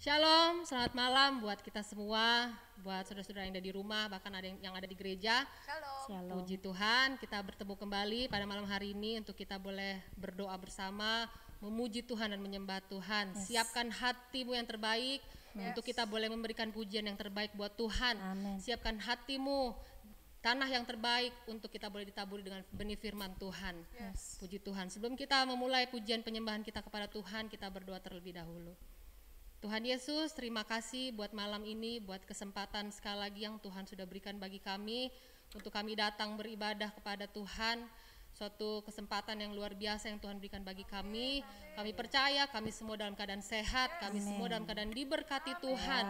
Shalom, selamat malam buat kita semua, buat saudara-saudara yang ada di rumah, bahkan ada yang ada di gereja. Shalom. Puji Tuhan, kita bertemu kembali pada malam hari ini untuk kita boleh berdoa bersama, memuji Tuhan dan menyembah Tuhan. Siapkan hatimu yang terbaik untuk kita boleh memberikan pujian yang terbaik buat Tuhan. Amen. Siapkan hatimu, tanah yang terbaik untuk kita boleh ditaburi dengan benih firman Tuhan. Puji Tuhan. Sebelum kita memulai pujian penyembahan kita kepada Tuhan, kita berdoa terlebih dahulu. Tuhan Yesus, terima kasih buat malam ini, buat kesempatan sekali lagi yang Tuhan sudah berikan bagi kami, untuk kami datang beribadah kepada Tuhan, suatu kesempatan yang luar biasa yang Tuhan berikan bagi kami. Kami percaya kami semua dalam keadaan sehat, kami semua dalam keadaan diberkati Tuhan.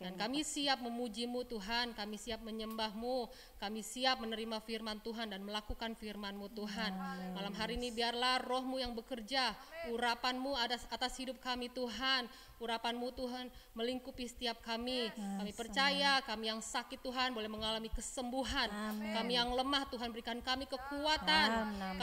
Dan kami siap memuji-Mu Tuhan, kami siap menyembah-Mu, kami siap menerima firman Tuhan dan melakukan firman-Mu Tuhan. Malam hari ini biarlah Roh-Mu yang bekerja, urapan-Mu atas hidup kami Tuhan. Urapan-Mu Tuhan melingkupi setiap kami. Kami percaya kami yang sakit Tuhan boleh mengalami kesembuhan. Kami yang lemah Tuhan berikan kami kekuatan.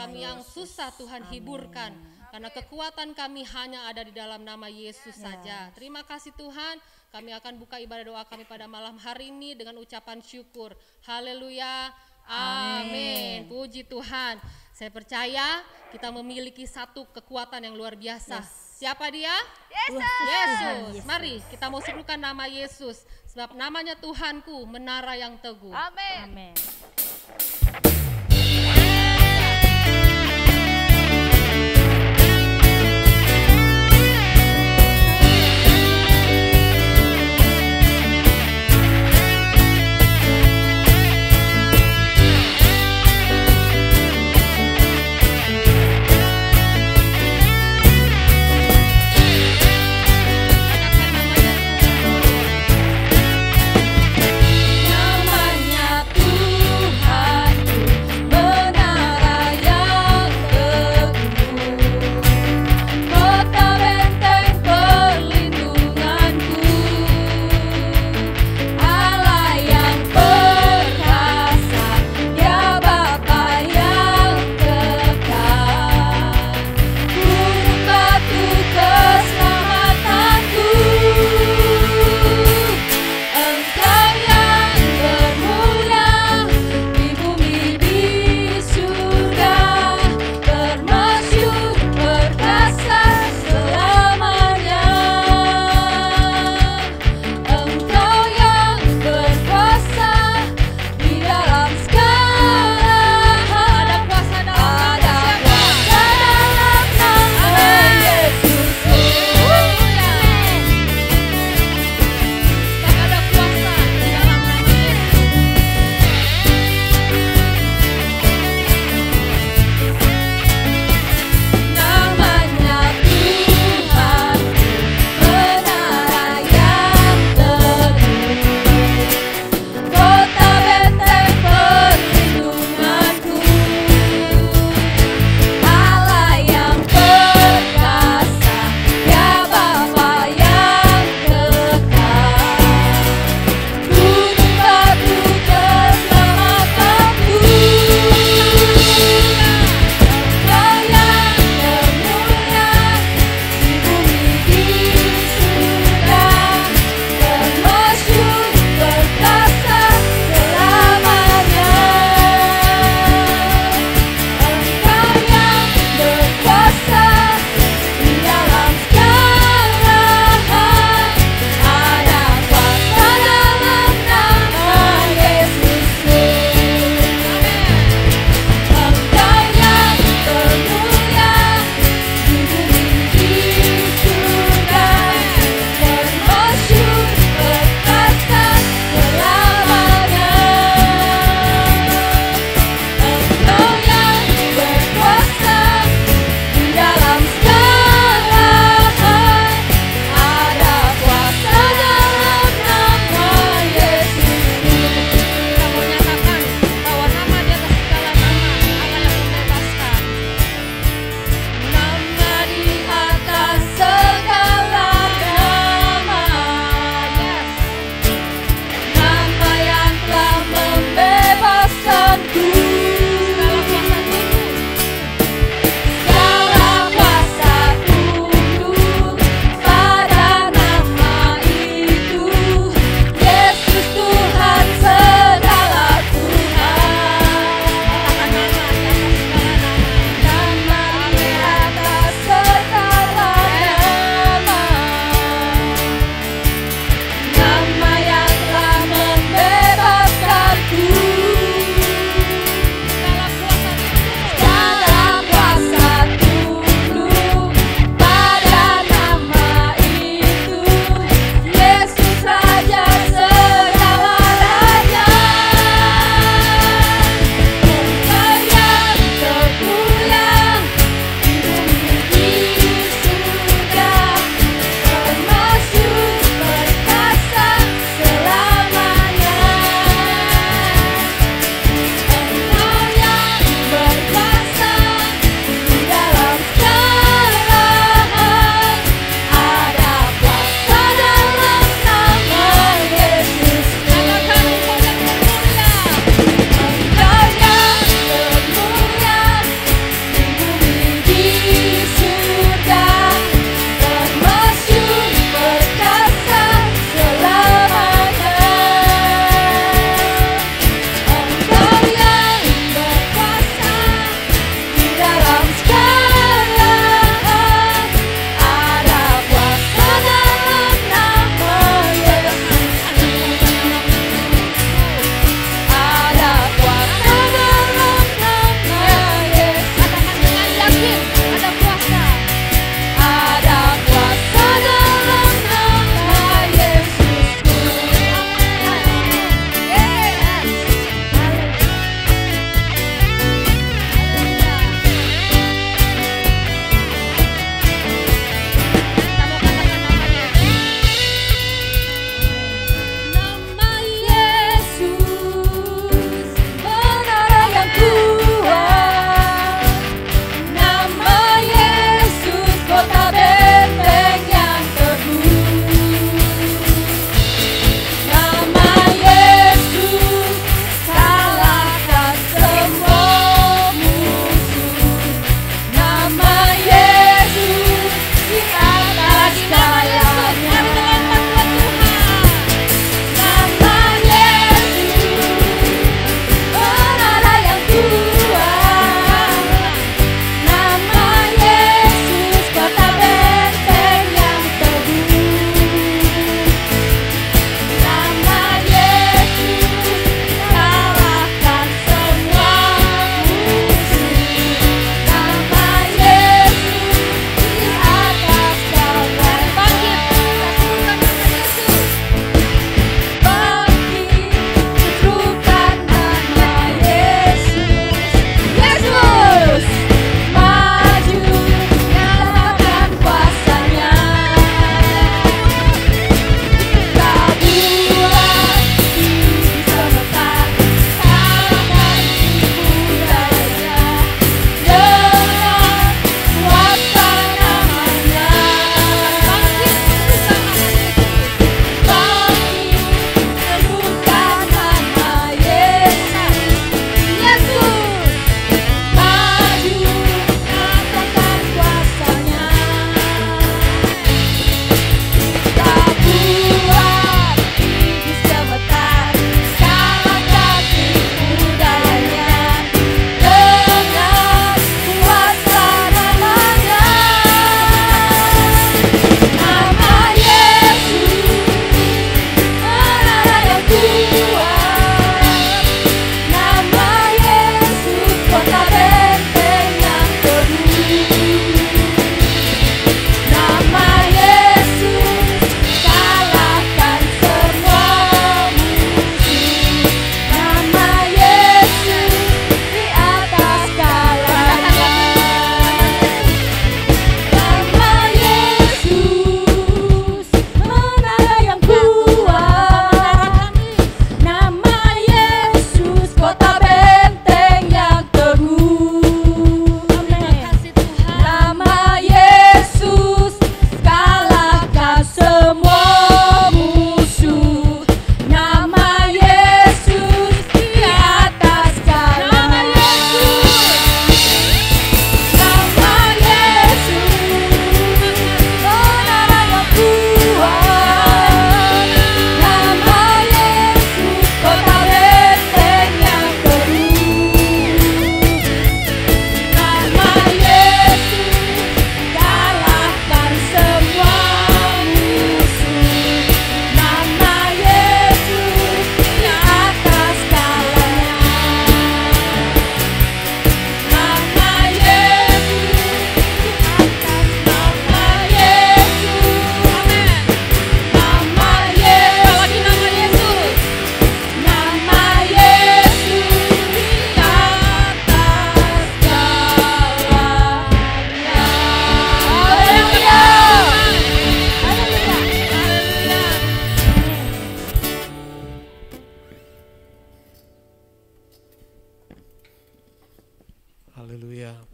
Kami yang susah Tuhan hiburkan. Karena kekuatan kami hanya ada di dalam nama Yesus saja. Terima kasih Tuhan. Kami akan buka ibadah doa kami pada malam hari ini dengan ucapan syukur. Haleluya. Amin. Puji Tuhan. Saya percaya kita memiliki satu kekuatan yang luar biasa. Siapa dia? Yesus. Mari kita mau serukan nama Yesus. Sebab namanya Tuhanku, menara yang teguh. Amin. Namanya Tuhan.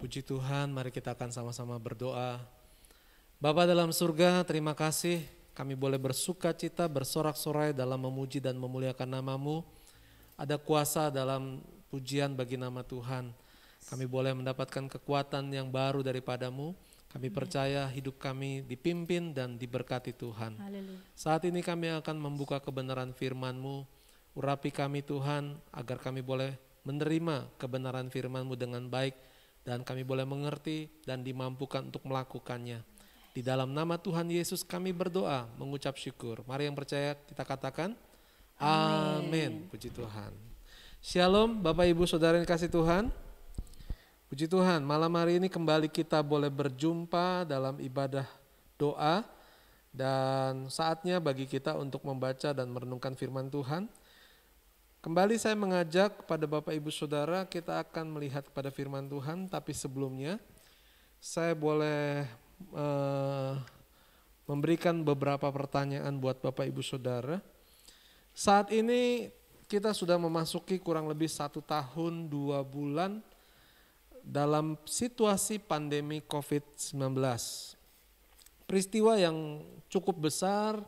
puji Tuhan, mari kita akan sama-sama berdoa. Bapa dalam surga, terima kasih kami boleh bersuka cita, bersorak-sorai dalam memuji dan memuliakan nama-Mu. Ada kuasa dalam pujian bagi nama Tuhan. Kami boleh mendapatkan kekuatan yang baru daripada-Mu. Kami percaya hidup kami dipimpin dan diberkati Tuhan. Haleluya. Saat ini kami akan membuka kebenaran firman-Mu. Urapi kami Tuhan, agar kami boleh menerima kebenaran firman-Mu dengan baik. Dan kami boleh mengerti dan dimampukan untuk melakukannya. Di dalam nama Tuhan Yesus kami berdoa, mengucap syukur. Mari yang percaya kita katakan, amin. Puji Tuhan. Shalom Bapak Ibu Saudara yang kasih Tuhan. Puji Tuhan, malam hari ini kembali kita boleh berjumpa dalam ibadah doa. Dan saatnya bagi kita untuk membaca dan merenungkan firman Tuhan. Kembali saya mengajak kepada Bapak Ibu Saudara, kita akan melihat kepada firman Tuhan. Tapi sebelumnya saya boleh memberikan beberapa pertanyaan buat Bapak Ibu Saudara. Saat ini kita sudah memasuki kurang lebih 1 tahun 2 bulan dalam situasi pandemi COVID-19. Peristiwa yang cukup besar,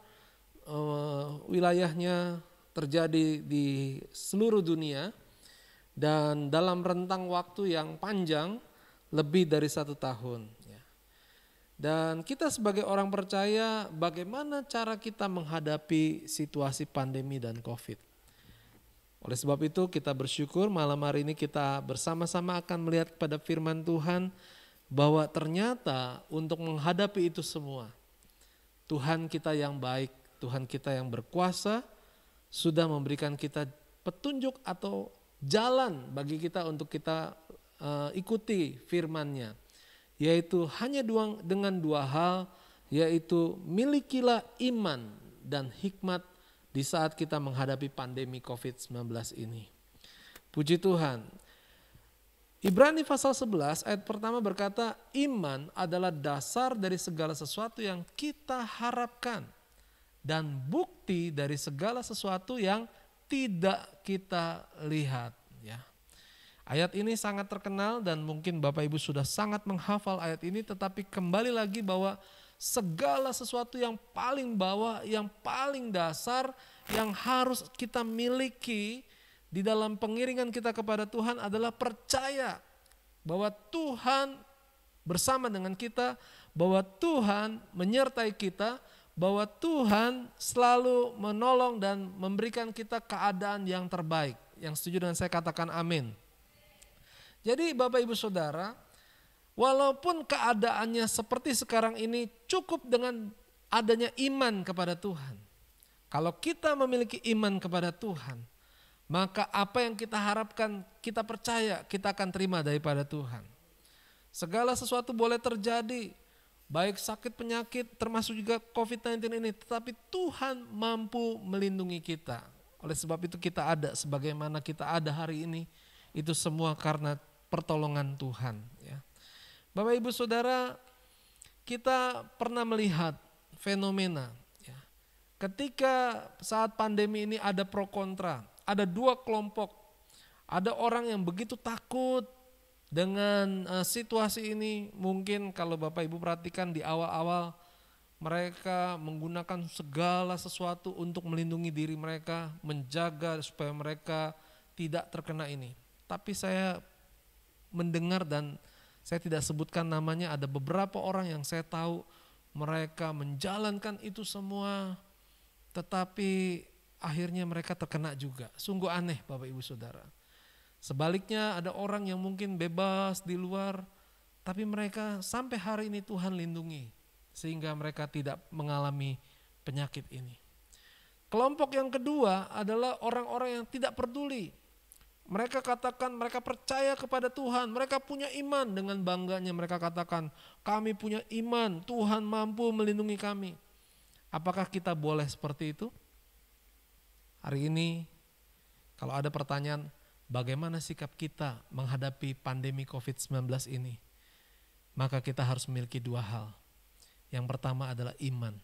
wilayahnya terjadi di seluruh dunia dan dalam rentang waktu yang panjang lebih dari 1 tahun. Dan kita sebagai orang percaya, bagaimana cara kita menghadapi situasi pandemi dan COVID. Oleh sebab itu kita bersyukur malam hari ini kita bersama-sama akan melihat kepada firman Tuhan bahwa ternyata untuk menghadapi itu semua, Tuhan kita yang baik, Tuhan kita yang berkuasa, sudah memberikan kita petunjuk atau jalan bagi kita untuk kita ikuti firman-Nya. Yaitu hanya dengan 2 hal, yaitu milikilah iman dan hikmat di saat kita menghadapi pandemi COVID-19 ini. Puji Tuhan. Ibrani pasal 11 ayat pertama berkata, iman adalah dasar dari segala sesuatu yang kita harapkan dan bukti dari segala sesuatu yang tidak kita lihat. Ya. Ayat ini sangat terkenal dan mungkin Bapak Ibu sudah sangat menghafal ayat ini, tetapi kembali lagi bahwa segala sesuatu yang paling bawah, yang paling dasar, yang harus kita miliki di dalam pengiringan kita kepada Tuhan adalah percaya bahwa Tuhan bersama dengan kita, bahwa Tuhan menyertai kita, bahwa Tuhan selalu menolong dan memberikan kita keadaan yang terbaik. Yang setuju dengan saya katakan amin. Jadi Bapak Ibu Saudara, walaupun keadaannya seperti sekarang ini, cukup dengan adanya iman kepada Tuhan. Kalau kita memiliki iman kepada Tuhan, maka apa yang kita harapkan, kita percaya kita akan terima daripada Tuhan. Segala sesuatu boleh terjadi, baik sakit penyakit termasuk juga COVID-19 ini, tetapi Tuhan mampu melindungi kita. Oleh sebab itu kita ada sebagaimana kita ada hari ini, itu semua karena pertolongan Tuhan. Ya. Bapak Ibu Saudara, kita pernah melihat fenomena. Ya. Ketika saat pandemi ini ada pro kontra, ada 2 kelompok. Ada orang yang begitu takut dengan situasi ini. Mungkin kalau Bapak Ibu perhatikan di awal-awal mereka menggunakan segala sesuatu untuk melindungi diri mereka, menjaga supaya mereka tidak terkena ini. Tapi saya mendengar dan saya tidak sebutkan namanya, ada beberapa orang yang saya tahu mereka menjalankan itu semua, tetapi akhirnya mereka terkena juga. Sungguh aneh Bapak Ibu Saudara. Sebaliknya ada orang yang mungkin bebas di luar, tapi mereka sampai hari ini Tuhan lindungi, sehingga mereka tidak mengalami penyakit ini. Kelompok yang kedua adalah orang-orang yang tidak peduli. Mereka katakan mereka percaya kepada Tuhan, mereka punya iman, dengan bangganya mereka katakan kami punya iman, Tuhan mampu melindungi kami. Apakah kita boleh seperti itu? Hari ini kalau ada pertanyaan, bagaimana sikap kita menghadapi pandemi COVID-19 ini? Maka kita harus memiliki 2 hal. Yang pertama adalah iman,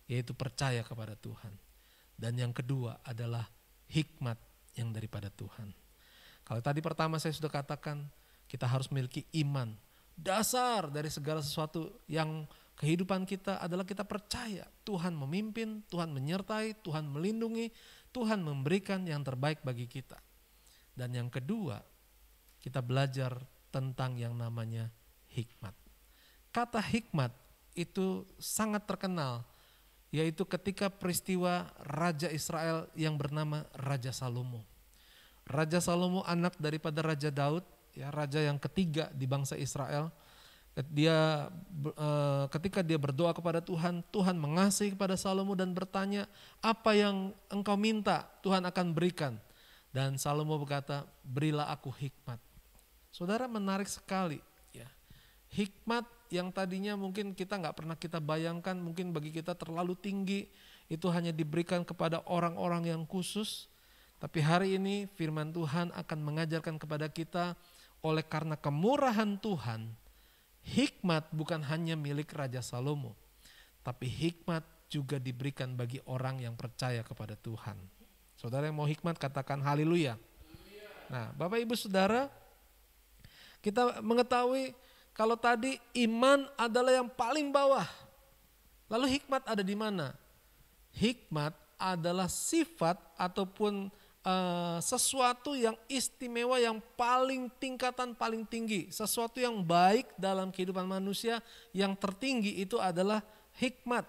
yaitu percaya kepada Tuhan. Dan yang kedua adalah hikmat yang daripada Tuhan. Kalau tadi pertama saya sudah katakan, kita harus memiliki iman Dasar dari segala sesuatu yang kehidupan kita adalah kita percaya Tuhan memimpin, Tuhan menyertai, Tuhan melindungi, Tuhan memberikan yang terbaik bagi kita. Dan yang kedua, kita belajar tentang yang namanya hikmat. Kata hikmat itu sangat terkenal, yaitu ketika peristiwa Raja Israel yang bernama Raja Salomo. Raja Salomo anak daripada Raja Daud, ya, raja yang ketiga di bangsa Israel. Ketika dia berdoa kepada Tuhan, Tuhan mengasihi kepada Salomo dan bertanya, apa yang engkau minta Tuhan akan berikan. Dan Salomo berkata, berilah aku hikmat. Saudara, menarik sekali, ya. Hikmat yang tadinya mungkin kita nggak pernah kita bayangkan, mungkin bagi kita terlalu tinggi, itu hanya diberikan kepada orang-orang yang khusus. Tapi hari ini firman Tuhan akan mengajarkan kepada kita, oleh karena kemurahan Tuhan, hikmat bukan hanya milik Raja Salomo, tapi hikmat juga diberikan bagi orang yang percaya kepada Tuhan. Saudara yang mau hikmat katakan haleluya. Nah, Bapak Ibu Saudara, kita mengetahui kalau tadi iman adalah yang paling bawah. Lalu hikmat ada di mana? Hikmat adalah sifat ataupun sesuatu yang istimewa, yang tingkatan paling tinggi. Sesuatu yang baik dalam kehidupan manusia yang tertinggi itu adalah hikmat.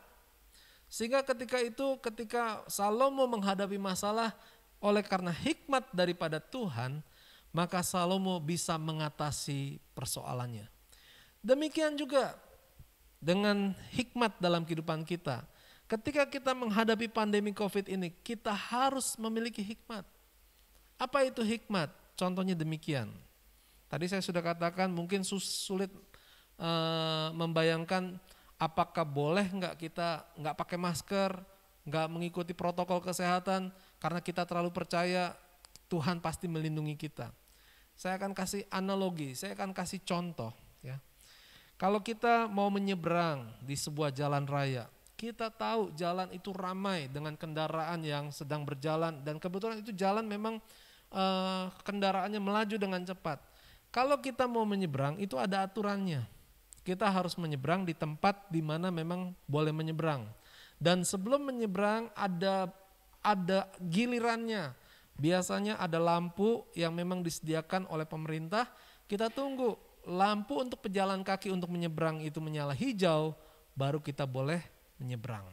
Sehingga ketika Salomo menghadapi masalah, oleh karena hikmat daripada Tuhan, maka Salomo bisa mengatasi persoalannya. Demikian juga dengan hikmat dalam kehidupan kita. Ketika kita menghadapi pandemi COVID ini, kita harus memiliki hikmat. Apa itu hikmat? Contohnya demikian. Tadi saya sudah katakan mungkin sulit membayangkan apakah boleh nggak kita nggak pakai masker, nggak mengikuti protokol kesehatan karena kita terlalu percaya Tuhan pasti melindungi kita. Saya akan kasih analogi, saya akan kasih contoh, ya. Kalau kita mau menyeberang di sebuah jalan raya, kita tahu jalan itu ramai dengan kendaraan yang sedang berjalan dan kebetulan itu jalan memang kendaraannya melaju dengan cepat. Kalau kita mau menyeberang itu ada aturannya. Kita harus menyeberang di tempat di mana memang boleh menyeberang. Dan sebelum menyeberang ada gilirannya. Biasanya ada lampu yang memang disediakan oleh pemerintah. Kita tunggu lampu untuk pejalan kaki untuk menyeberang itu menyala hijau, baru kita boleh menyeberang.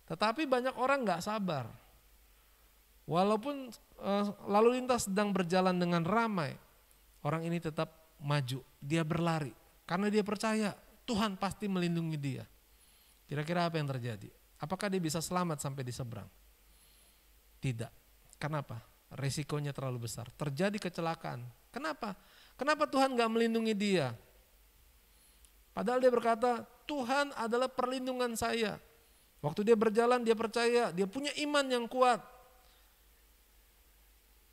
Tetapi banyak orang gak sabar. Walaupun lalu lintas sedang berjalan dengan ramai, orang ini tetap maju, dia berlari. Karena dia percaya Tuhan pasti melindungi dia. Kira-kira apa yang terjadi? Apakah dia bisa selamat sampai di seberang? Tidak. Kenapa? Resikonya terlalu besar. Terjadi kecelakaan. Kenapa? Kenapa Tuhan gak melindungi dia? Padahal dia berkata, Tuhan adalah perlindungan saya. Waktu dia berjalan dia percaya, dia punya iman yang kuat.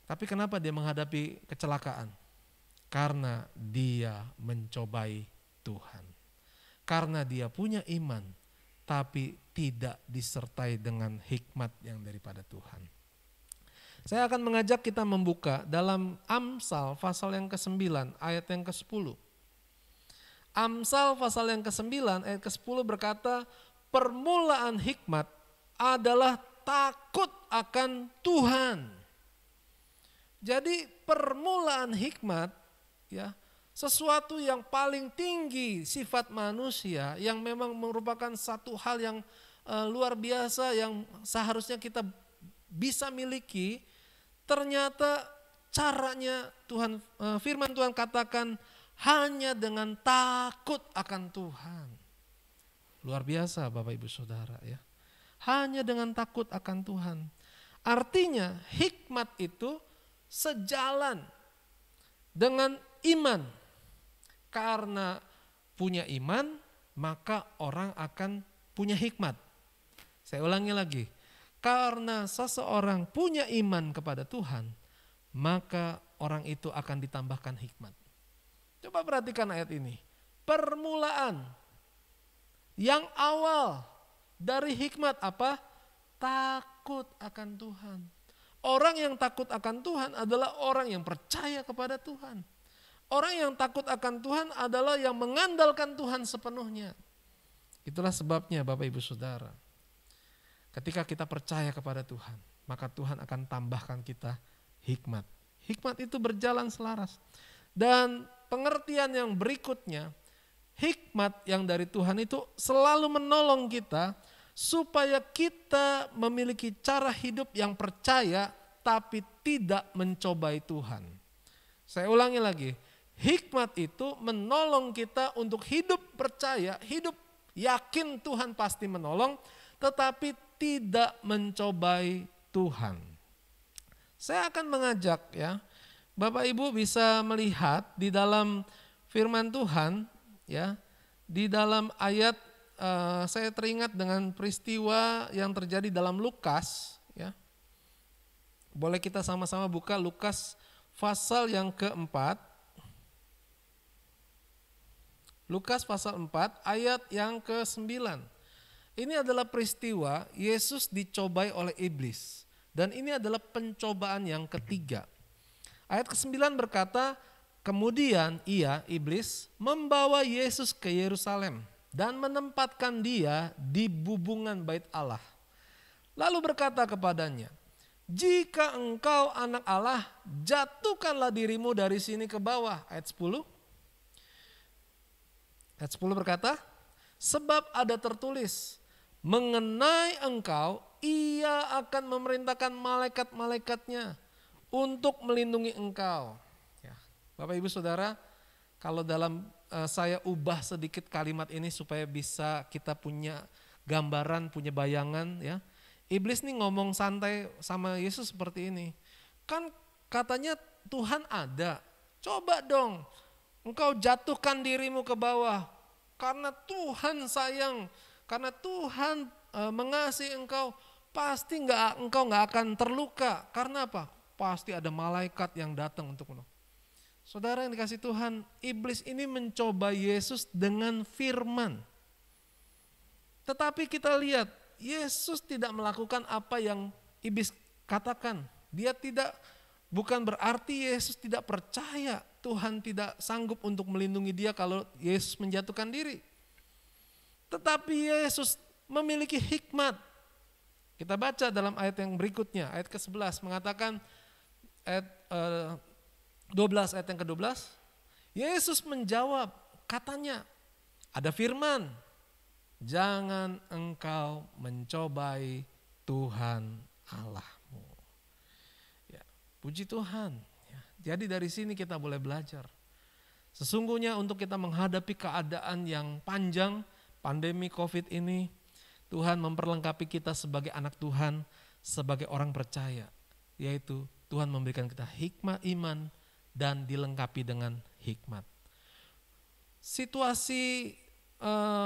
Tapi kenapa dia menghadapi kecelakaan? Karena dia mencobai Tuhan. Karena dia punya iman, tapi tidak disertai dengan hikmat yang daripada Tuhan. Saya akan mengajak kita membuka dalam Amsal pasal yang ke-9 ayat yang ke-10. Amsal pasal yang ke-9 ayat ke-10 berkata, permulaan hikmat adalah takut akan Tuhan. Jadi permulaan hikmat, ya, sesuatu yang paling tinggi sifat manusia yang memang merupakan satu hal yang luar biasa yang seharusnya kita bisa miliki, ternyata caranya Tuhan, firman Tuhan katakan hanya dengan takut akan Tuhan. Luar biasa Bapak Ibu Saudara, ya. Hanya dengan takut akan Tuhan. Artinya hikmat itu sejalan dengan iman. Karena punya iman, maka orang akan punya hikmat. Saya ulangi lagi. Karena seseorang punya iman kepada Tuhan, maka orang itu akan ditambahkan hikmat. Coba perhatikan ayat ini. Permulaan yang awal dari hikmat apa? Takut akan Tuhan. Orang yang takut akan Tuhan adalah orang yang percaya kepada Tuhan. Orang yang takut akan Tuhan adalah yang mengandalkan Tuhan sepenuhnya. Itulah sebabnya Bapak Ibu Saudara, ketika kita percaya kepada Tuhan, maka Tuhan akan tambahkan kita hikmat. Hikmat itu berjalan selaras. Dan pengertian yang berikutnya, hikmat yang dari Tuhan itu selalu menolong kita supaya kita memiliki cara hidup yang percaya tapi tidak mencobai Tuhan. Saya ulangi lagi, hikmat itu menolong kita untuk hidup percaya, hidup yakin Tuhan pasti menolong, tetapi tidak mencobai Tuhan. Saya akan mengajak ya, Bapak Ibu bisa melihat di dalam firman Tuhan ya, di dalam ayat saya teringat dengan peristiwa yang terjadi dalam Lukas ya. Boleh kita sama-sama buka Lukas pasal yang keempat. Lukas pasal 4 ayat yang ke-9. Ini adalah peristiwa Yesus dicobai oleh iblis. Dan ini adalah pencobaan yang ketiga. Ayat ke-9 berkata, kemudian ia, iblis, membawa Yesus ke Yerusalem dan menempatkan dia di bubungan bait Allah. Lalu berkata kepadanya, jika engkau anak Allah, jatuhkanlah dirimu dari sini ke bawah. Ayat 10. Ayat 10 berkata, sebab ada tertulis, mengenai engkau ia akan memerintahkan malaikat-malaikatnya untuk melindungi engkau. Ya. Bapak Ibu Saudara, kalau dalam saya ubah sedikit kalimat ini supaya bisa kita punya gambaran, punya bayangan ya. Iblis nih ngomong santai sama Yesus seperti ini. Kan katanya Tuhan ada, coba dong engkau jatuhkan dirimu ke bawah. Karena Tuhan sayang, karena Tuhan mengasihi engkau, pasti engkau nggak akan terluka. Karena apa? Pasti ada malaikat yang datang untuk menolong. Saudara yang dikasih Tuhan, iblis ini mencoba Yesus dengan firman. Tetapi kita lihat, Yesus tidak melakukan apa yang iblis katakan. Dia tidak, bukan berarti Yesus tidak percaya Tuhan tidak sanggup untuk melindungi dia kalau Yesus menjatuhkan diri. Tetapi Yesus memiliki hikmat. Kita baca dalam ayat yang berikutnya, ayat ke-11 mengatakan, ayat 12 ayat yang ke-12, Yesus menjawab, katanya, ada firman, jangan engkau mencobai Tuhan Allahmu. Ya, puji Tuhan. Jadi dari sini kita boleh belajar. Sesungguhnya untuk kita menghadapi keadaan yang panjang, pandemi COVID ini, Tuhan memperlengkapi kita sebagai anak Tuhan, sebagai orang percaya. Yaitu Tuhan memberikan kita hikmat iman dan dilengkapi dengan hikmat. Situasi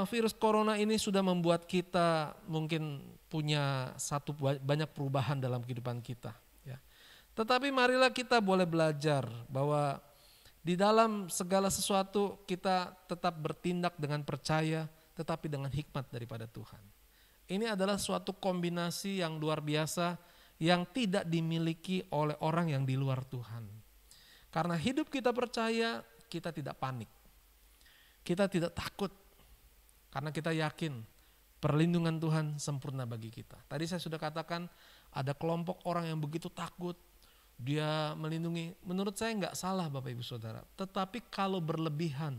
virus corona ini sudah membuat kita mungkin punya banyak perubahan dalam kehidupan kita. Tetapi marilah kita boleh belajar bahwa di dalam segala sesuatu kita tetap bertindak dengan percaya tetapi dengan hikmat daripada Tuhan. Ini adalah suatu kombinasi yang luar biasa yang tidak dimiliki oleh orang yang di luar Tuhan. Karena hidup kita percaya, kita tidak panik. Kita tidak takut karena kita yakin perlindungan Tuhan sempurna bagi kita. Tadi saya sudah katakan ada kelompok orang yang begitu takut. Dia melindungi, menurut saya enggak salah Bapak Ibu Saudara. Tetapi kalau berlebihan,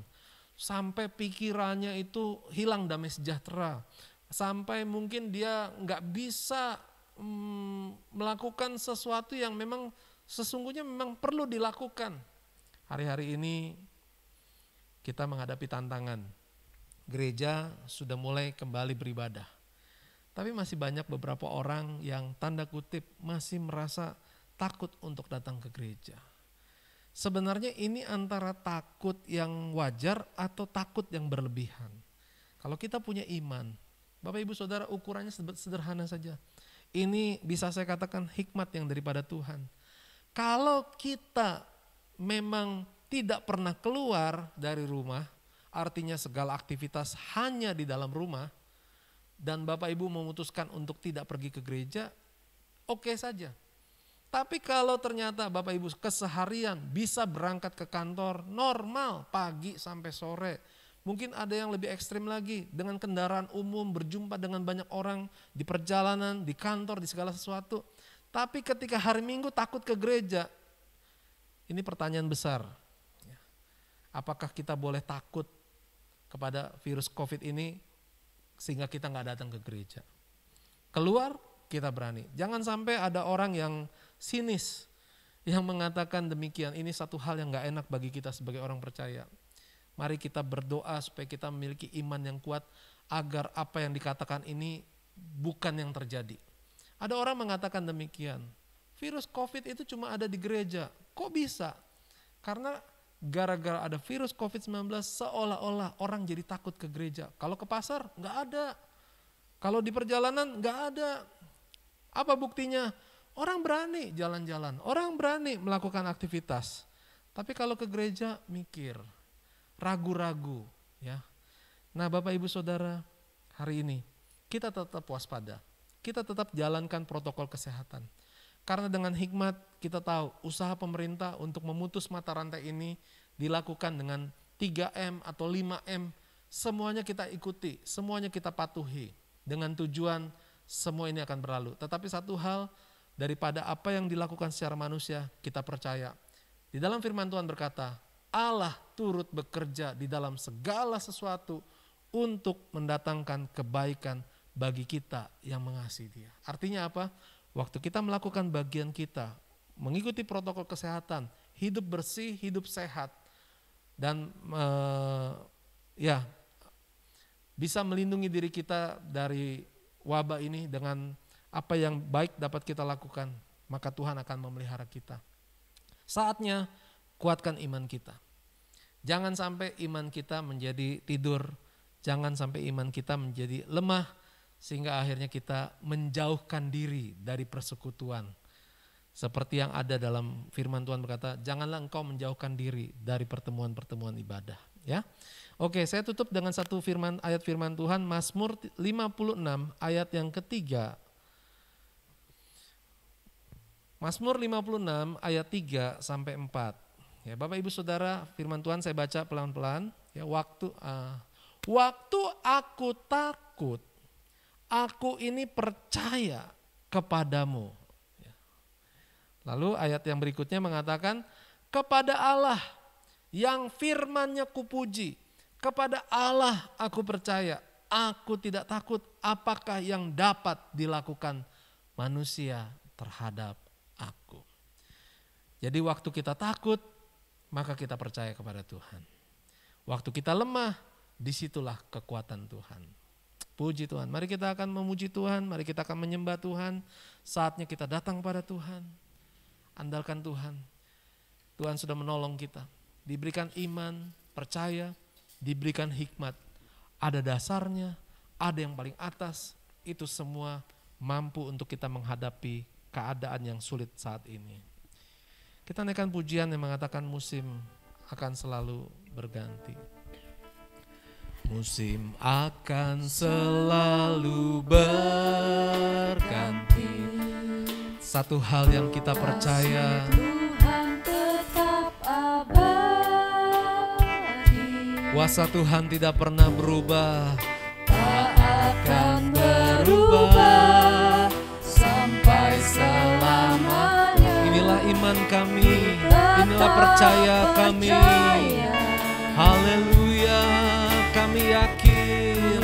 sampai pikirannya itu hilang damai sejahtera. Sampai mungkin dia enggak bisa melakukan sesuatu yang memang sesungguhnya memang perlu dilakukan. Hari-hari ini kita menghadapi tantangan. Gereja sudah mulai kembali beribadah. Tapi masih banyak beberapa orang yang tanda kutip masih merasa takut untuk datang ke gereja. Sebenarnya ini antara takut yang wajar atau takut yang berlebihan. Kalau kita punya iman, Bapak Ibu Saudara, ukurannya sederhana saja. Ini bisa saya katakan hikmat yang daripada Tuhan. Kalau kita memang tidak pernah keluar dari rumah, artinya segala aktivitas hanya di dalam rumah, dan Bapak Ibu memutuskan untuk tidak pergi ke gereja, oke saja. Tapi kalau ternyata Bapak Ibu keseharian bisa berangkat ke kantor normal pagi sampai sore. Mungkin ada yang lebih ekstrim lagi dengan kendaraan umum, berjumpa dengan banyak orang di perjalanan, di kantor, di segala sesuatu. Tapi ketika hari Minggu takut ke gereja, ini pertanyaan besar. Apakah kita boleh takut kepada virus COVID ini sehingga kita nggak datang ke gereja? Keluar kita berani. Jangan sampai ada orang yang sinis yang mengatakan demikian. Ini satu hal yang gak enak bagi kita sebagai orang percaya. Mari kita berdoa supaya kita memiliki iman yang kuat agar apa yang dikatakan ini bukan yang terjadi. Ada orang mengatakan demikian, virus COVID itu cuma ada di gereja. Kok bisa? Karena gara-gara ada virus COVID-19 seolah-olah orang jadi takut ke gereja. Kalau ke pasar gak ada, kalau di perjalanan gak ada. Apa buktinya? Orang berani jalan-jalan, orang berani melakukan aktivitas. Tapi kalau ke gereja mikir, ragu-ragu, ya. Nah, Bapak Ibu Saudara, hari ini kita tetap waspada. Kita tetap jalankan protokol kesehatan. Karena dengan hikmat kita tahu usaha pemerintah untuk memutus mata rantai ini dilakukan dengan 3M atau 5M. Semuanya kita ikuti, semuanya kita patuhi. Dengan tujuan semua ini akan berlalu. Tetapi satu hal, daripada apa yang dilakukan secara manusia, kita percaya. Di dalam firman Tuhan berkata, Allah turut bekerja di dalam segala sesuatu untuk mendatangkan kebaikan bagi kita yang mengasihi Dia. Artinya apa? Waktu kita melakukan bagian kita, mengikuti protokol kesehatan, hidup bersih, hidup sehat, dan bisa melindungi diri kita dari wabah ini dengan apa yang baik dapat kita lakukan, maka Tuhan akan memelihara kita. Saatnya kuatkan iman kita. Jangan sampai iman kita menjadi tidur, jangan sampai iman kita menjadi lemah, sehingga akhirnya kita menjauhkan diri dari persekutuan. Seperti yang ada dalam firman Tuhan berkata, janganlah engkau menjauhkan diri dari pertemuan-pertemuan ibadah. Ya, oke, saya tutup dengan satu ayat firman Tuhan, Mazmur 56 ayat yang ketiga. Mazmur 56 ayat 3 sampai 4. Ya, Bapak Ibu Saudara, firman Tuhan saya baca pelan-pelan. Ya, waktu aku takut, aku ini percaya kepadamu. Ya. Lalu ayat yang berikutnya mengatakan, kepada Allah yang firman-Nya kupuji, kepada Allah aku percaya, aku tidak takut apakah yang dapat dilakukan manusia terhadap aku. Jadi waktu kita takut, maka kita percaya kepada Tuhan. Waktu kita lemah, disitulah kekuatan Tuhan. Puji Tuhan. Mari kita akan memuji Tuhan, mari kita akan menyembah Tuhan. Saatnya kita datang pada Tuhan. Andalkan Tuhan. Tuhan sudah menolong kita. Diberikan iman, percaya, diberikan hikmat. Ada dasarnya, ada yang paling atas. Itu semua mampu untuk kita menghadapi keadaan yang sulit saat ini. Kita naikkan pujian yang mengatakan musim akan selalu berganti. Musim akan selalu berganti. Satu hal yang kita percaya, Tuhan tetap abadi. kuasa Tuhan tidak pernah berubah, Tak akan berubah sampai selamanya. Inilah iman kami, inilah percaya kami. Haleluya, kami yakin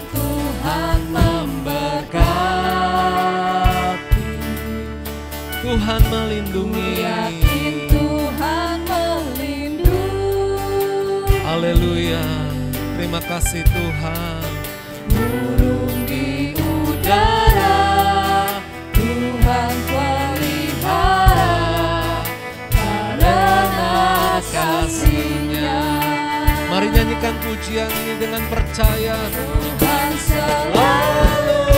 Tuhan memberkati. Tuhan melindungi. Yakin Tuhan melindungi. Haleluya, terima kasih Tuhan. Burung di udara Tuhan pelihara karena kasih-Nya. Mari nyanyikan pujian ini dengan percaya. Tuhan selalu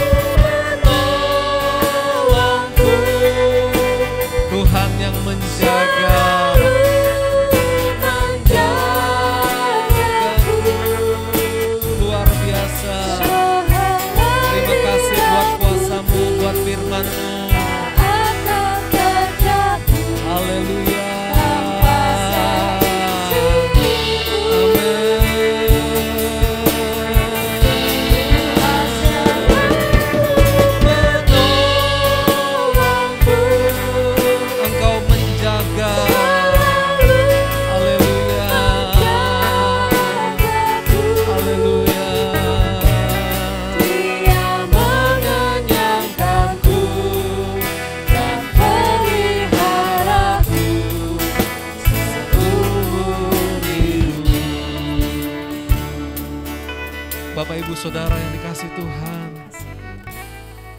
menolongku. Tuhan yang menjaga. Luar biasa. Terima kasih buat kuasa-Mu, buat firman-Mu.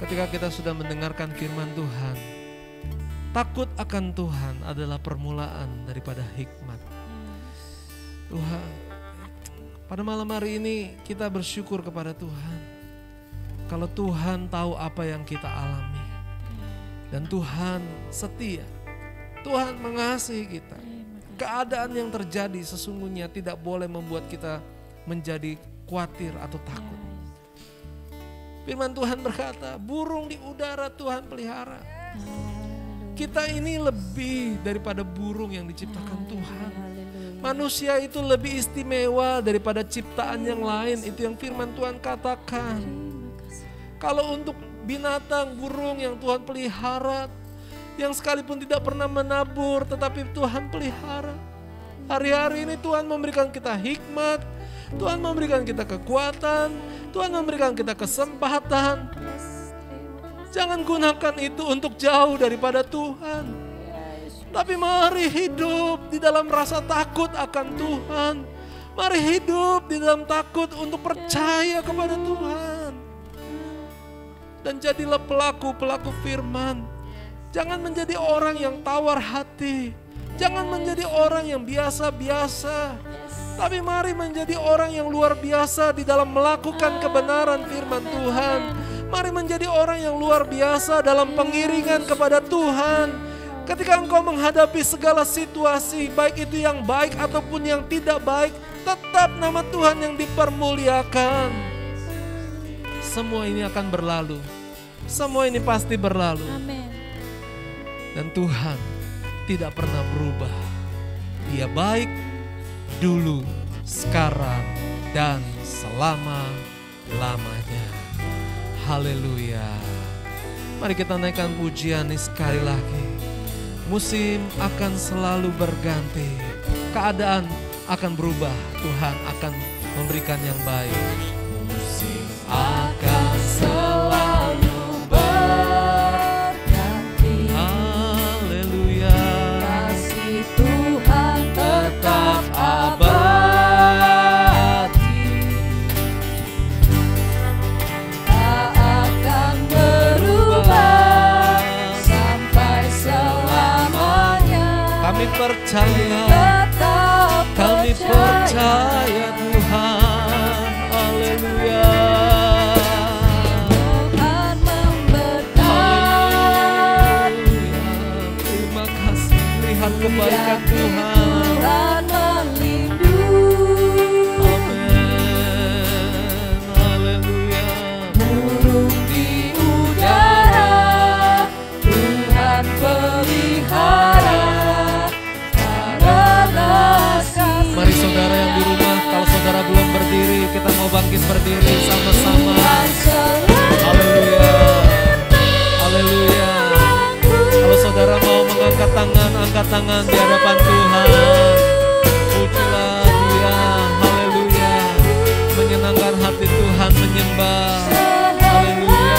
ketika kita sudah mendengarkan firman Tuhan, takut akan Tuhan adalah permulaan daripada hikmat. Tuhan, pada malam hari ini kita bersyukur kepada Tuhan. Kalau Tuhan tahu apa yang kita alami. Dan Tuhan setia. Tuhan mengasihi kita. Keadaan yang terjadi sesungguhnya tidak boleh membuat kita menjadi khawatir atau takut. Firman Tuhan berkata, burung di udara Tuhan pelihara. Kita ini lebih daripada burung yang diciptakan Tuhan. Manusia itu lebih istimewa daripada ciptaan yang lain. Itu yang firman Tuhan katakan. Kalau untuk binatang, burung yang Tuhan pelihara, yang sekalipun tidak pernah menabur, tetapi Tuhan pelihara. Hari-hari ini Tuhan memberikan kita hikmat, Tuhan memberikan kita kekuatan, Tuhan memberikan kita kesempatan. Jangan gunakan itu untuk jauh daripada Tuhan. Tapi mari hidup di dalam rasa takut akan Tuhan. Mari hidup di dalam takut untuk percaya kepada Tuhan. Dan jadilah pelaku-pelaku firman. Jangan menjadi orang yang tawar hati. Jangan menjadi orang yang biasa-biasa. Tapi mari menjadi orang yang luar biasa di dalam melakukan kebenaran firman Tuhan. Mari menjadi orang yang luar biasa dalam pengiringan kepada Tuhan. Ketika engkau menghadapi segala situasi, baik itu yang baik ataupun yang tidak baik, tetap nama Tuhan yang dipermuliakan. Semua ini akan berlalu. Semua ini pasti berlalu. Amin. Dan Tuhan tidak pernah berubah. Dia baik dulu, sekarang, dan selama-lamanya. Haleluya. Mari kita naikkan pujian ini sekali lagi. Musim akan selalu berganti. Keadaan akan berubah. Tuhan akan memberikan yang baik. Musim akan selalu berganti. Haleluya. Kasih Tuhan Tetap abadi. tak akan berubah sampai selamanya. Kami percaya, Tetap kami percaya Tuhan. Haleluya. Tuhan memberkati. Haleluya. Terima kasih, lihat kebaikan Tuhan. Tuhan melindungi. Amin. Haleluya. Burung di udara Tuhan pelihara. Karena kasih Mari saudara yang di rumah, kalau saudara belum berdiri, kita mau bangkit berdiri sama-sama. Tuhan selalu Haleluya. Haleluya. Kalau saudara mau mengangkat tangan, angkat tangan di hadapan Tuhan. Pujilah Dia. Haleluya. Menyenangkan hati Tuhan, menyembah. Haleluya.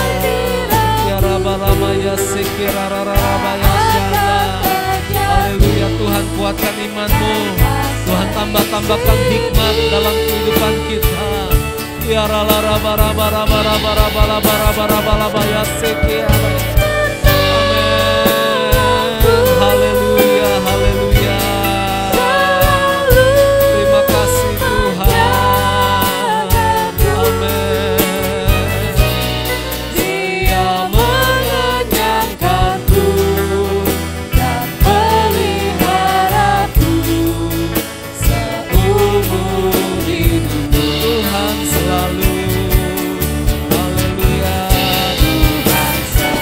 Ya Raba ya Sikira Raba ya Syala. Haleluya. Tuhan kuatkan imanmu. Tuhan tambahkan hikmat dalam kehidupan kita. Ya Raba ya Sikira. Haleluya, haleluya. Terima kasih Tuhan. Amin. Dia mengenyangkanku dan peliharaku seumur hidup. Tuhan selalu. Haleluya. Tuhan selalu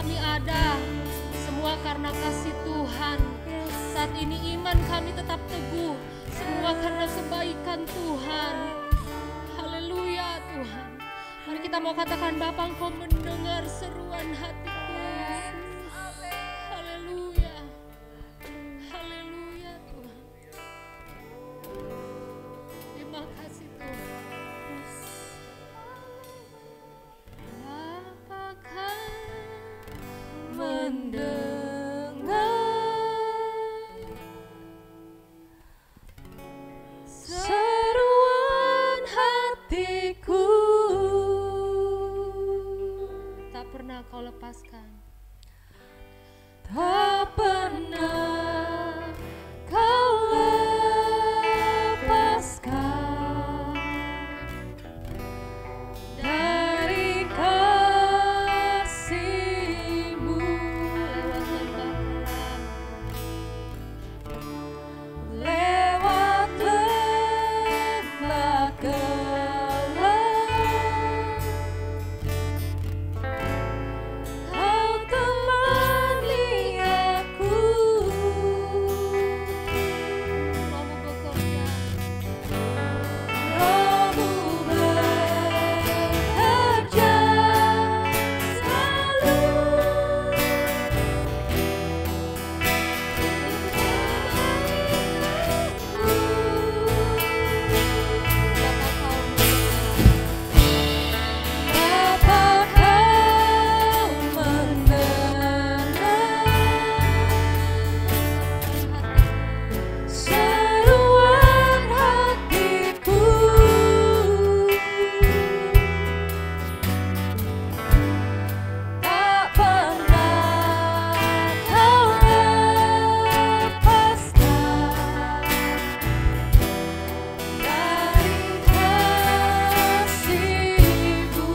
kami ada, semua karena kasih Tuhan. Saat ini iman kami tetap teguh, semua karena kebaikan Tuhan. Haleluya Tuhan. Mari kita mau katakan, Bapa, Engkau mendengar seruan hatiku. Haleluya. Haleluya Tuhan. Terima kasih Tuhan. Apakah mendengar seruan hatiku, tak pernah kau lepaskan. tak pernah kau lepaskan dari kasih-Mu. Lewat lembah Lewat lembah gelap, Kau temani aku. Rohmu bekerja. Rohmu bekerja Dapat kau mendengar seruan hatiku, tak pernah kau lepaskan dari kasih-Mu.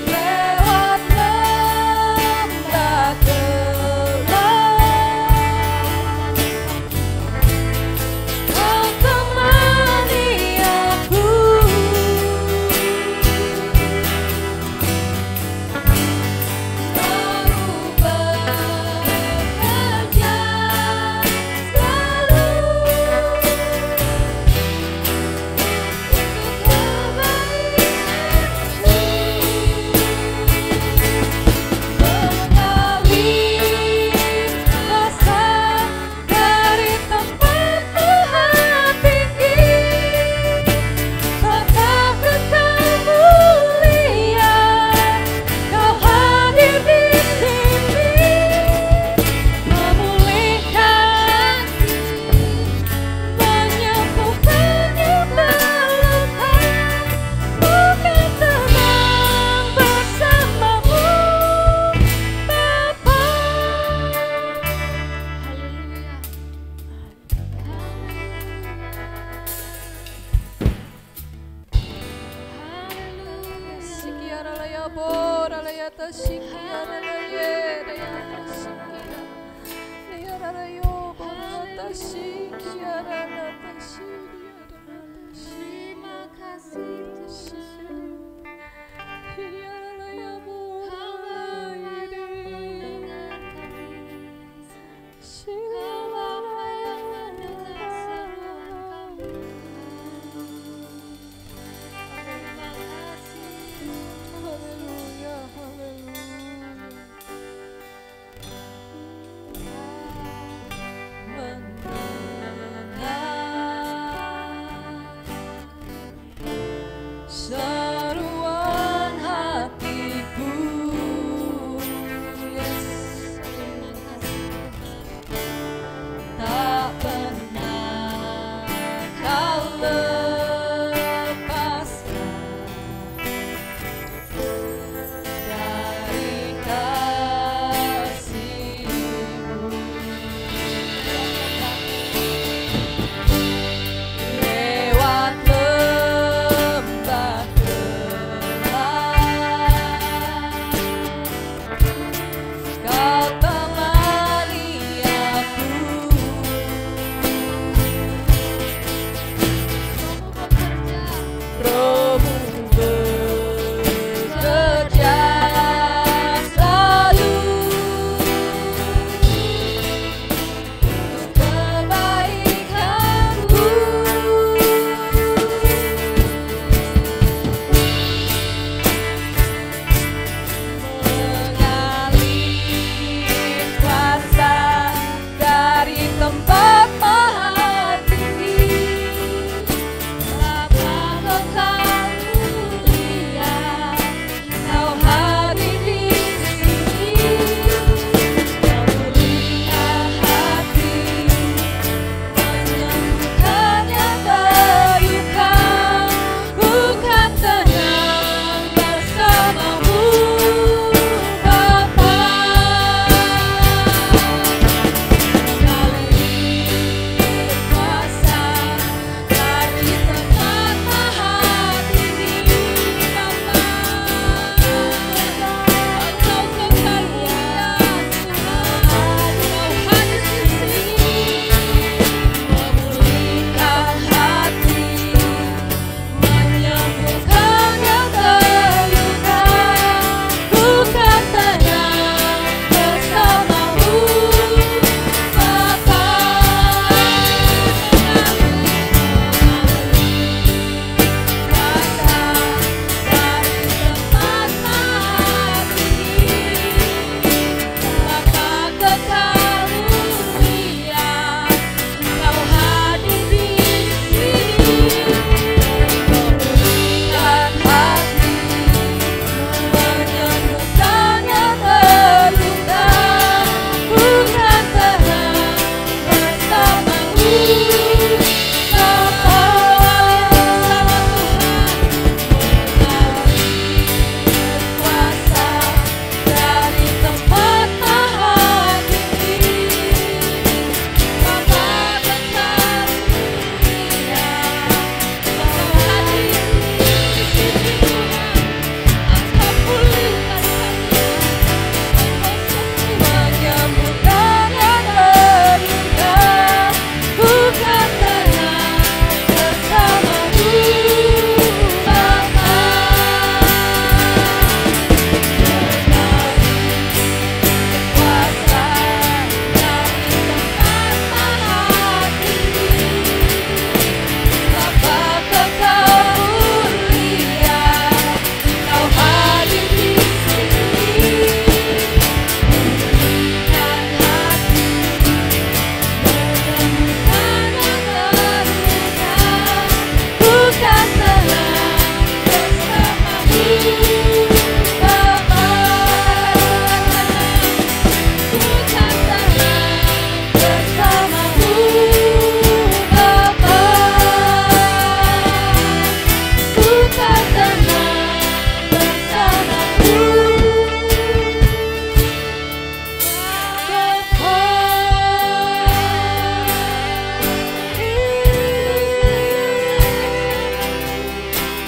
Lewat lembah gelap, Kau temani aku. Rohmu bekerja selalu mengalir basah dari tempat Tuhan tinggi, serta kekal mulia Kau hadir di sini, memulihkan menyembuhkan luka-luka, bukan tenang bersama-Mu, Bapa. Sikiara laya bora laya tashikiara laya laya tashikiara laya layo bora tashikiara laya tashikiara. Terima kasih Tuhan. Hiara laya bora Kau Bapa yang mendengar kami. Kau Bapa yang mendengar seruan kami. Terima kasih. Haleluya, haleluya. Mendengar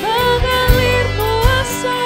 Mengalir kuasa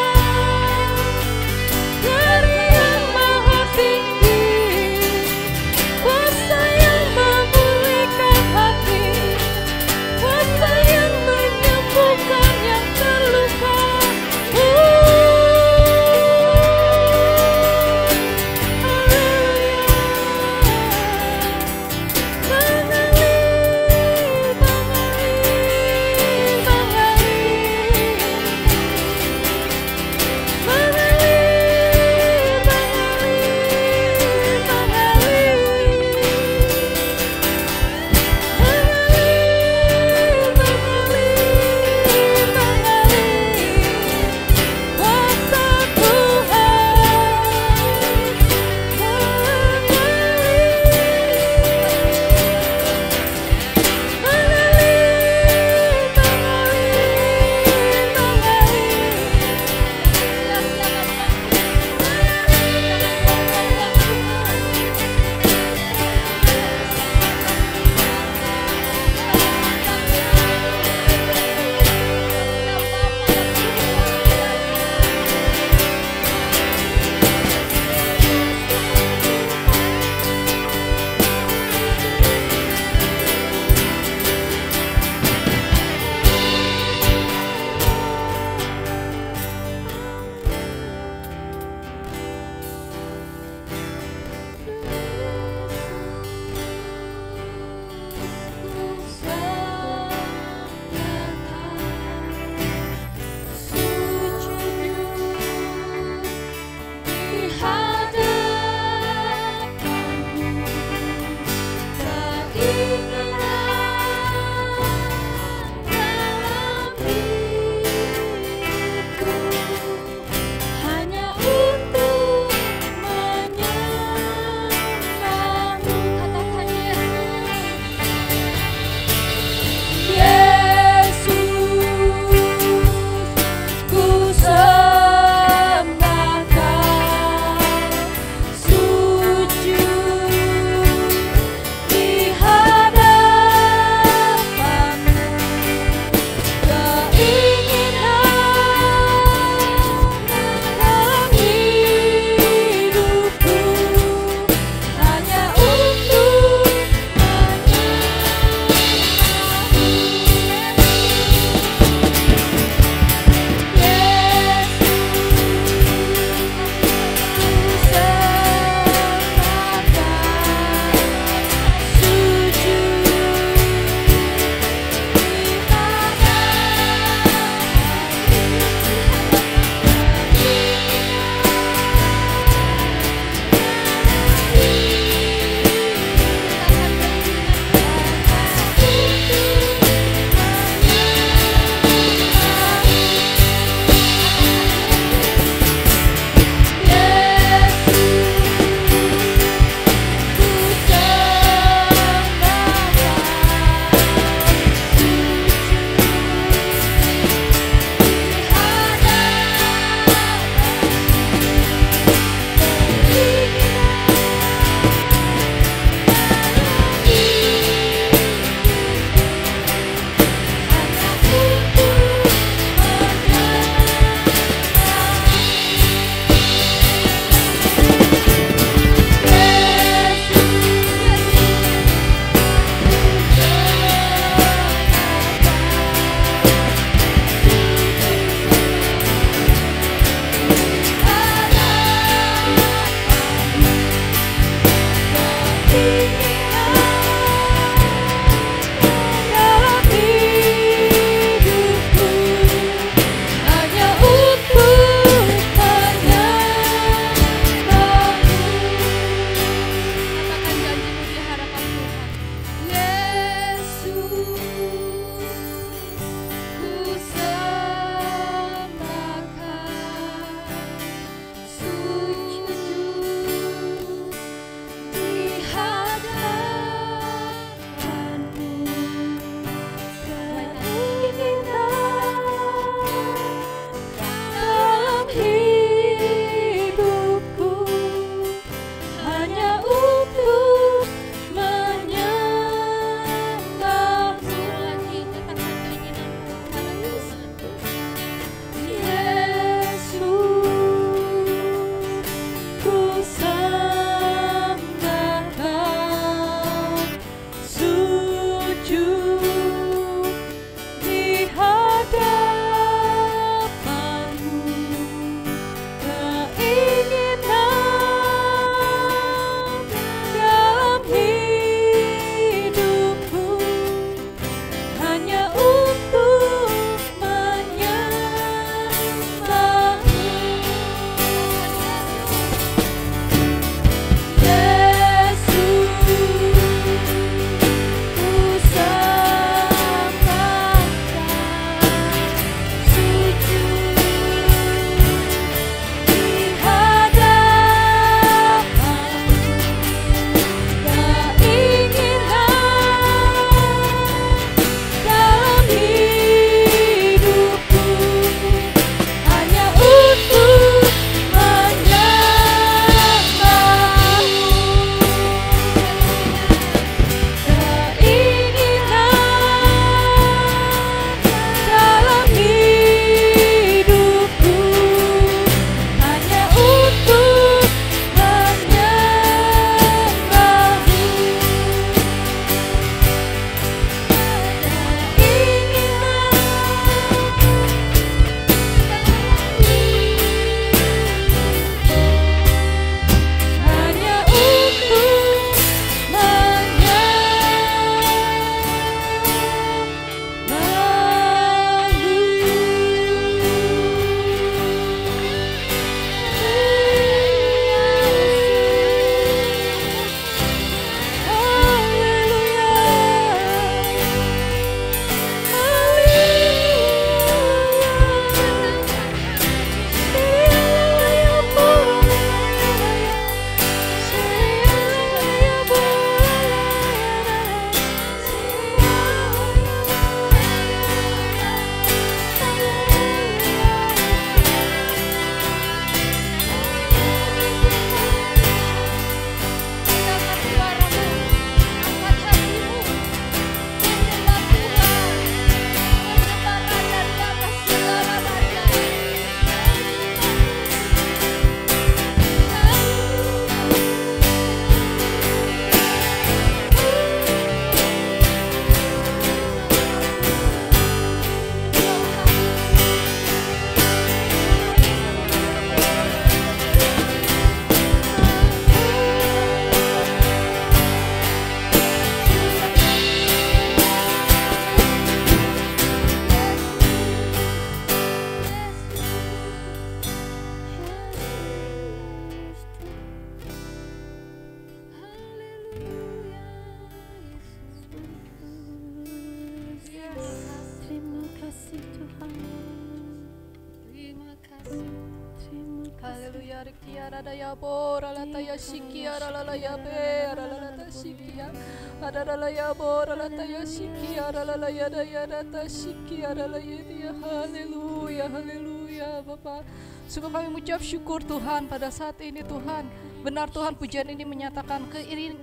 haleluya. Rikiara daya bora la taya shikiara la ya bera la ta shikia. Ada la ya bora la taya shikiara la ya daya ta shikiara la ya dia. Haleluya, haleluya Bapak. Sungguh kami mengucap syukur Tuhan pada saat ini Tuhan. Benar Tuhan, pujian ini menyatakan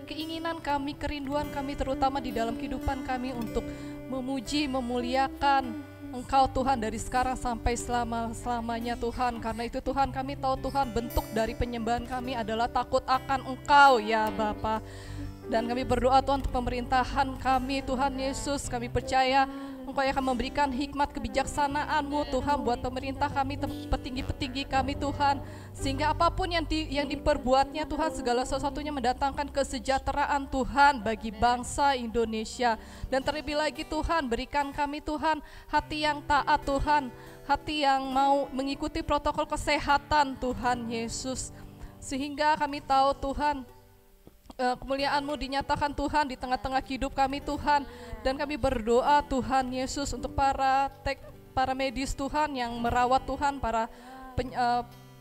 keinginan kami, kerinduan kami terutama di dalam kehidupan kami untuk memuji, memuliakan Engkau Tuhan dari sekarang sampai selama-lamanya Tuhan. Karena itu Tuhan, kami tahu Tuhan, bentuk dari penyembahan kami adalah takut akan Engkau ya Bapa. Dan kami berdoa Tuhan untuk pemerintahan kami Tuhan Yesus. Kami percaya Engkau yang akan memberikan hikmat kebijaksanaan-Mu Tuhan buat pemerintah kami, petinggi-petinggi kami Tuhan. Sehingga apapun yang diperbuatnya Tuhan, segala sesuatunya mendatangkan kesejahteraan Tuhan bagi bangsa Indonesia. Dan terlebih lagi Tuhan, berikan kami Tuhan hati yang taat Tuhan, hati yang mau mengikuti protokol kesehatan Tuhan Yesus. Sehingga kami tahu Tuhan, kemuliaan-Mu dinyatakan Tuhan di tengah-tengah hidup kami Tuhan. Dan kami berdoa Tuhan Yesus untuk para medis Tuhan yang merawat Tuhan para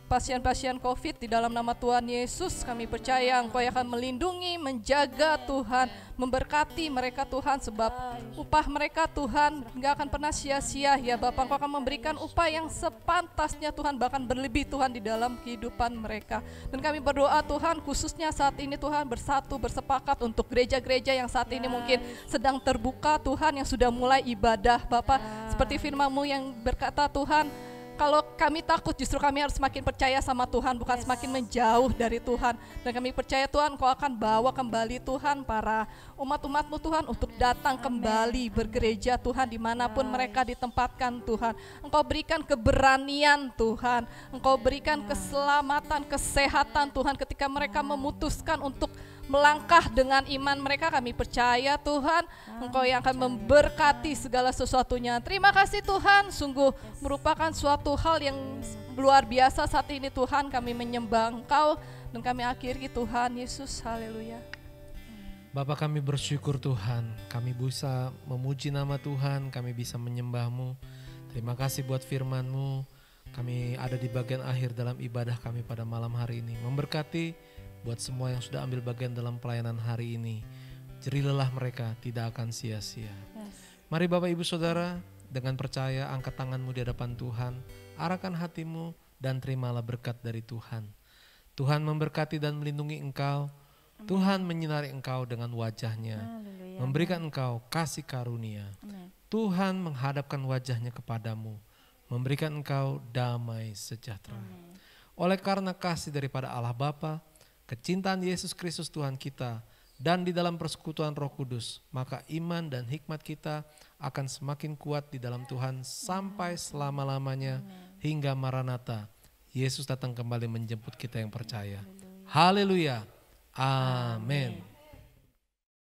pasien-pasien COVID di dalam nama Tuhan Yesus. Kami percaya Engkau yang akan melindungi, menjaga Tuhan, memberkati mereka Tuhan, sebab upah mereka Tuhan gak akan pernah sia-sia ya Bapak. Engkau akan memberikan upah yang sepantasnya Tuhan, bahkan berlebih Tuhan di dalam kehidupan mereka. Dan kami berdoa Tuhan, khususnya saat ini Tuhan, bersatu, bersepakat untuk gereja-gereja yang saat ini mungkin sedang terbuka Tuhan, yang sudah mulai ibadah Bapak. Seperti firman-Mu yang berkata Tuhan, kalau kami takut, justru kami harus semakin percaya sama Tuhan, bukan semakin menjauh dari Tuhan. Dan kami percaya Tuhan, Kau akan bawa kembali Tuhan para umat-umat-Mu Tuhan untuk datang kembali bergereja Tuhan dimanapun mereka ditempatkan Tuhan. Engkau berikan keberanian Tuhan, Engkau berikan keselamatan, kesehatan Tuhan ketika mereka memutuskan untuk melangkah dengan iman mereka. Kami percaya Tuhan, Engkau yang akan memberkati segala sesuatunya. Terima kasih Tuhan, sungguh merupakan suatu hal yang luar biasa saat ini Tuhan. Kami menyembah Engkau dan kami akhiri Tuhan Yesus, haleluya. Bapak, kami bersyukur Tuhan, kami bisa memuji nama Tuhan, kami bisa menyembah-Mu. Terima kasih buat firman-Mu. Kami ada di bagian akhir dalam ibadah kami pada malam hari ini. Memberkati buat semua yang sudah ambil bagian dalam pelayanan hari ini. Jerilah mereka, tidak akan sia-sia. Mari Bapak Ibu Saudara, dengan percaya angkat tanganmu di hadapan Tuhan, arahkan hatimu dan terimalah berkat dari Tuhan. Tuhan memberkati dan melindungi engkau. Tuhan menyinari engkau dengan wajahnya, memberikan engkau kasih karunia. Tuhan menghadapkan wajahnya kepadamu, memberikan engkau damai sejahtera. Oleh karena kasih daripada Allah Bapa, kecintaan Yesus Kristus Tuhan kita, dan di dalam persekutuan Roh Kudus, maka iman dan hikmat kita akan semakin kuat di dalam Tuhan sampai selama-lamanya hingga Maranatha. Yesus datang kembali menjemput kita yang percaya. Haleluya. Amin.